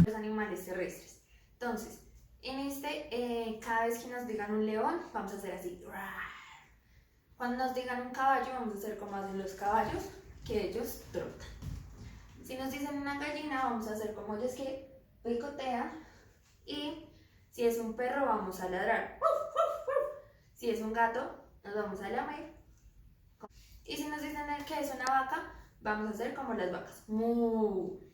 Los animales terrestres. Entonces, cada vez que nos digan un león, vamos a hacer así. Cuando nos digan un caballo, vamos a hacer como hacen los caballos, que ellos trotan. Si nos dicen una gallina, vamos a hacer como ellos que picotean. Y si es un perro, vamos a ladrar. Si es un gato, nos vamos a lamer. Y si nos dicen que es una vaca, vamos a hacer como las vacas. Mu.